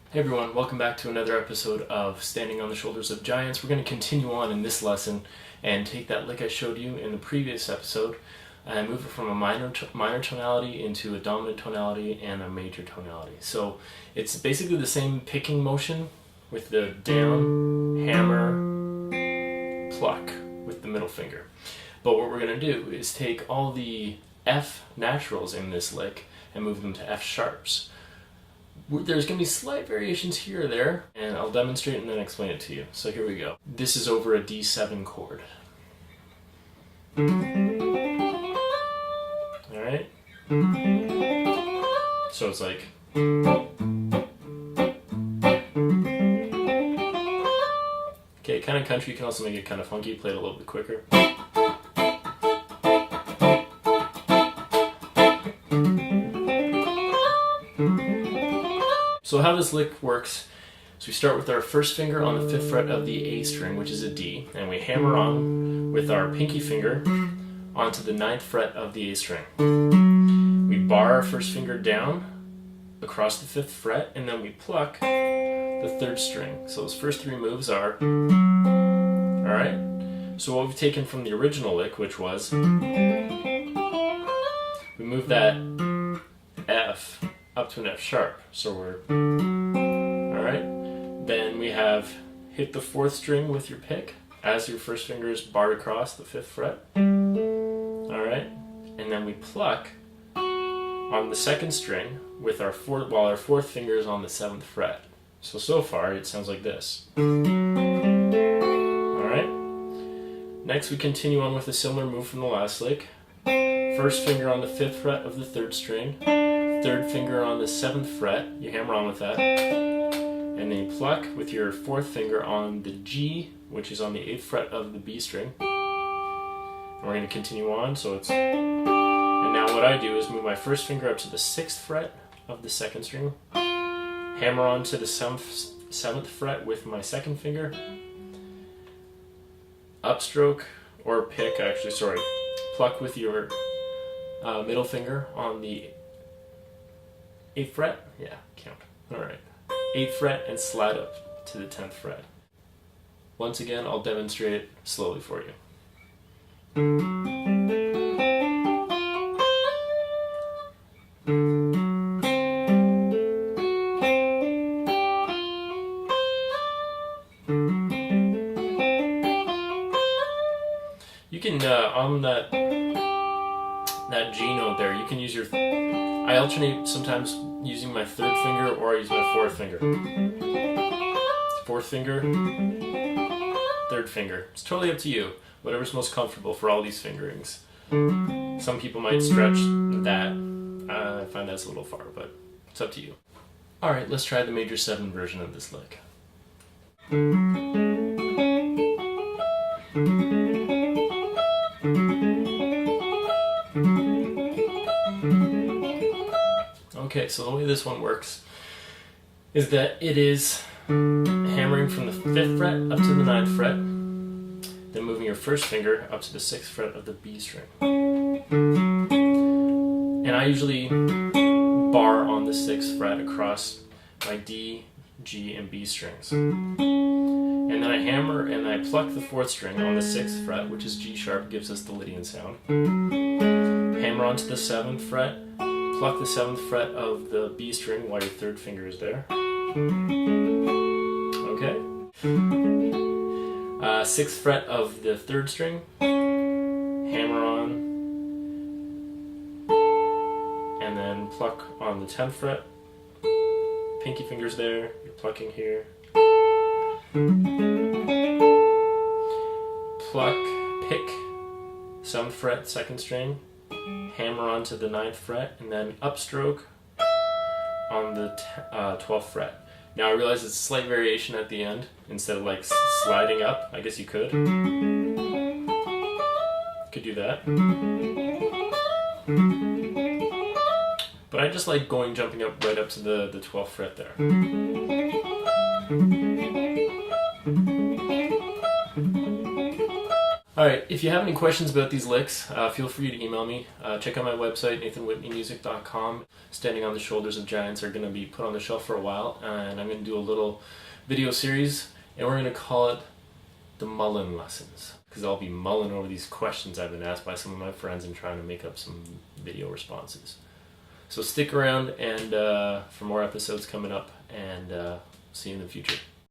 Hey everyone, welcome back to another episode of Standing on the Shoulders of Giants. We're going to continue on in this lesson and take that lick I showed you in the previous episode and move it from a minor tonality into a dominant tonality and a major tonality. So it's basically the same picking motion with the down, hammer, pluck with the middle finger. But what we're going to do is take all the F naturals in this lick and move them to F sharps. There's going to be slight variations here or there, and I'll demonstrate and then explain it to you. So here we go. This is over a D7 chord. Alright? So it's like... Okay, kind of country. You can also make it kind of funky, play it a little bit quicker. So how this lick works is we start with our first finger on the 5th fret of the A string, which is a D, and we hammer on with our pinky finger onto the 9th fret of the A string. We bar our first finger down across the 5th fret, and then we pluck the 3rd string. So those first 3 moves are... Alright? So what we've taken from the original lick, which was... We move that F up to an F sharp, so we're alright. Then we have hit the 4th string with your pick as your first finger is barred across the 5th fret. Alright, and then we pluck on the 2nd string with our 4th, while our 4th finger is on the 7th fret. So far it sounds like this. Alright. Next we continue on with a similar move from the last lick. First finger on the 5th fret of the 3rd string. 3rd finger on the 7th fret, you hammer on with that, and then you pluck with your 4th finger on the G, which is on the 8th fret of the B string. And we're going to continue on, so it's... And now what I do is move my first finger up to the 6th fret of the 2nd string, hammer on to the 7th fret with my 2nd finger, upstroke, or pick actually, sorry, pluck with your middle finger on the 8th fret? Yeah, count. Alright. 8th fret and slide up to the 10th fret. Once again, I'll demonstrate it slowly for you. You can, on that G note there, you can use your... I alternate sometimes using my 3rd finger or I use my 4th finger. 4th finger, 3rd finger. It's totally up to you. Whatever's most comfortable for all these fingerings. Some people might stretch that. I find that's a little far, but it's up to you. Alright, let's try the major 7 version of this lick. Okay, so the way this one works is that it is hammering from the 5th fret up to the 9th fret, then moving your first finger up to the 6th fret of the B string. And I usually bar on the 6th fret across my D, G, and B strings. And then I hammer and I pluck the 4th string on the 6th fret, which is G sharp, gives us the Lydian sound. Hammer onto the 7th fret, pluck the 7th fret of the B string while your 3rd finger is there. Okay. 6th fret of the 3rd string, hammer on, and then pluck on the 10th fret. Pinky finger's there, you're plucking here. Pluck, pick, 7th fret, 2nd string. Hammer onto the 9th fret, and then upstroke on the 12th fret. Now I realize it's a slight variation at the end. Instead of like sliding up, I guess you could. Could do that. But I just like jumping up right up to the 12th fret there. Alright, Alright, if you have any questions about these licks, feel free to email me. Check out my website, nathanwhitneymusic.com. Standing on the Shoulders of Giants are going to be put on the shelf for a while, and I'm going to do a little video series, and we're going to call it the Mullen Lessons, because I'll be mulling over these questions I've been asked by some of my friends and trying to make up some video responses. So stick around and for more episodes coming up, and see you in the future.